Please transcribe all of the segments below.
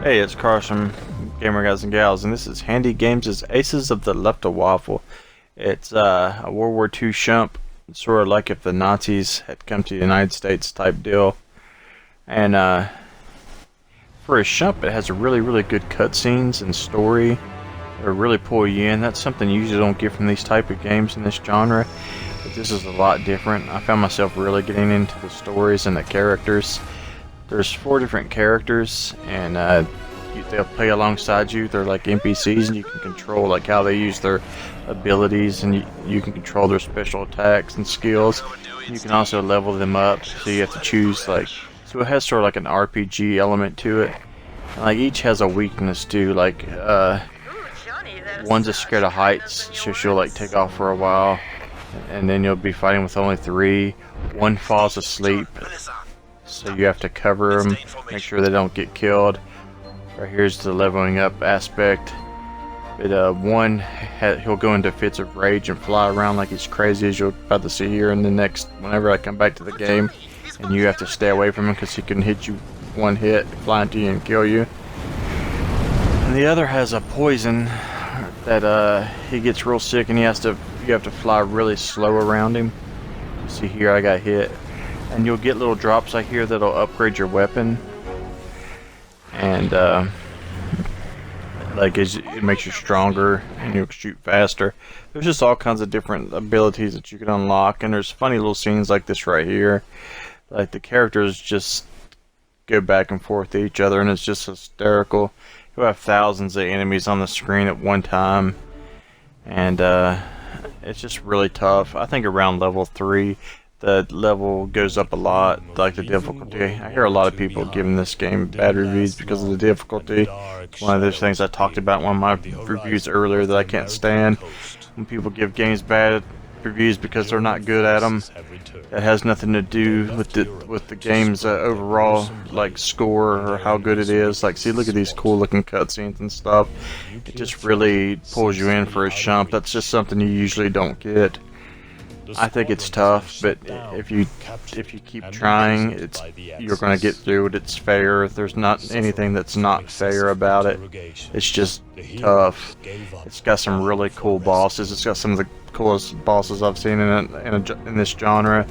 Hey, it's Carson from Gamer Guys and Gals, and this is Handy Games' Aces of the Left of Waffle. It's a World War II shump, sort of like if the Nazis had come to the United States type deal. And for a shump, it has a really good cutscenes and story that really pull you in. That's something you usually don't get from these type of games in this genre, but this is a lot different. I found myself really getting into the stories and the characters. There's 4 different characters, and they'll play alongside you. They're like NPCs, and you can control like how they use their abilities, and you can control their special attacks and skills. You can also level them up, so you have to choose like. So it has sort of like an RPG element to it. And, like each has a weakness too. Like one's a scared of heights, so she'll like take off for a while, and then you'll be fighting with only 3. One falls asleep, so you have to cover them, make sure they don't get killed. Right here's the leveling up aspect. But one, he'll go into fits of rage and fly around like he's crazy, as you're about to see here in the next, whenever I come back to the game. And you have to stay away from him because he can hit you one hit, fly into you and kill you. And the other has a poison that he gets real sick, and you have to fly really slow around him. You see here I got hit. And you'll get little drops I hear that'll upgrade your weapon, and like it makes you stronger and you'll shoot faster. There's just all kinds of different abilities that you can unlock, and there's funny little scenes like this right here. Like the characters just go back and forth to each other, and it's just hysterical. You'll have thousands of enemies on the screen at one time, and it's just really tough. I think around level 3 the level goes up a lot, like the difficulty. I hear a lot of people giving this game bad reviews because of the difficulty. One of those things I talked about in one of my reviews earlier that I can't stand. When people give games bad reviews because they're not good at them, that has nothing to do with the game's overall like score or how good it is. Like, see, look at these cool looking cutscenes and stuff. It just really pulls you in for a shump. That's just something you usually don't get. I think it's tough, but if you keep trying, you're going to get through it. It's fair. There's not anything that's not fair about it. It's just tough. It's got some really cool bosses. It's got some of the coolest bosses I've seen in this genre,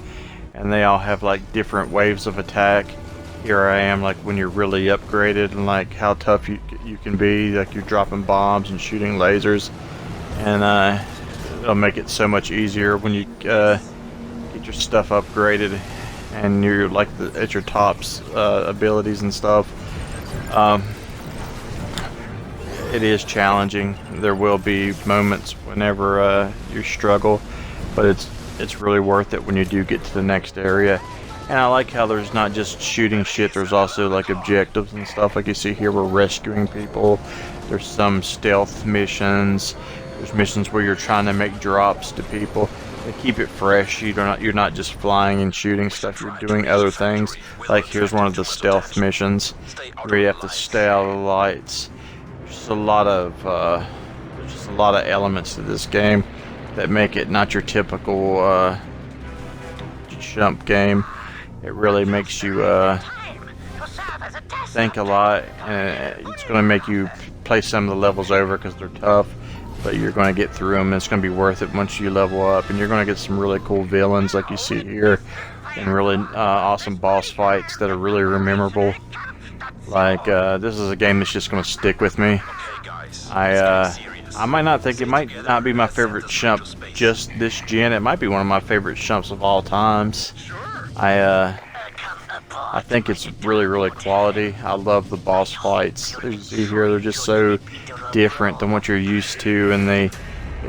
and they all have like different waves of attack. Here I am, like when you're really upgraded, and like how tough you can be. Like you're dropping bombs and shooting lasers, and it'll make it so much easier when you get your stuff upgraded and you're like at your tops abilities and stuff. It is challenging. There will be moments whenever you struggle, but it's really worth it when you do get to the next area. And I like how there's not just shooting shit, there's also like objectives and stuff. Like you see here, we're rescuing people. There's some stealth missions. There's missions where you're trying to make drops to people. They keep it fresh. You're not just flying and shooting stuff. You're doing other things. Like here's one of the stealth missions where you have to stay out of the lights. There's just a lot of elements to this game that make it not your typical shump game. It really makes you think a lot, and it's going to make you play some of the levels over because they're tough. But you're going to get through them, and it's going to be worth it once you level up. And you're going to get some really cool villains like you see here, and really awesome boss fights that are really memorable. Like this is a game that's just going to stick with me. I might not think it might not be my favorite shump just this gen. It might be one of my favorite shumps of all times. I think it's really quality. I love the boss fights. As you see here, they're just so different than what you're used to, and they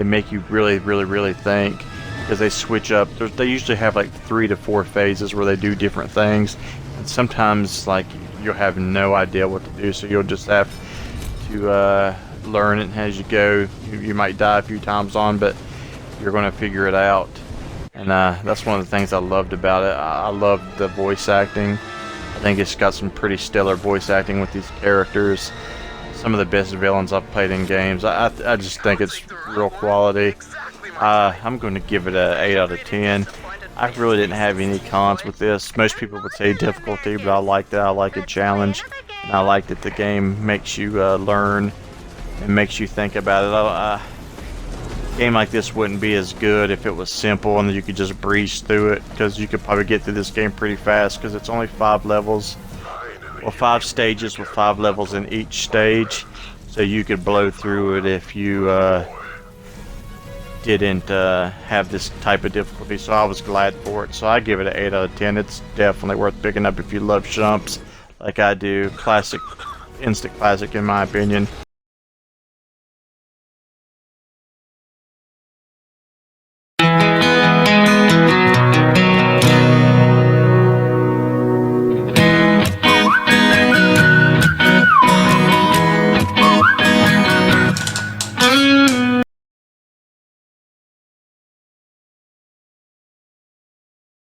make you really think, because they switch up. They usually have like 3 to 4 phases where they do different things, and sometimes like you'll have no idea what to do, so you'll just have to learn it as you go. You might die a few times on, but you're going to figure it out. And that's one of the things I loved about it. I love the voice acting. I think it's got some pretty stellar voice acting with these characters. Some of the best villains I've played in games. I just think it's real quality. I'm going to give it a 8 out of 10. I really didn't have any cons with this. Most people would say difficulty, but I like that. I like a challenge. And I like that the game makes you learn and makes you think about it. A game like this wouldn't be as good if it was simple and you could just breeze through it, because you could probably get through this game pretty fast because it's only 5 levels. Well, 5 stages with 5 levels in each stage. So you could blow through it if you didn't have this type of difficulty. So I was glad for it. So I give it an 8 out of 10. It's definitely worth picking up if you love shumps like I do. Classic, instant classic in my opinion.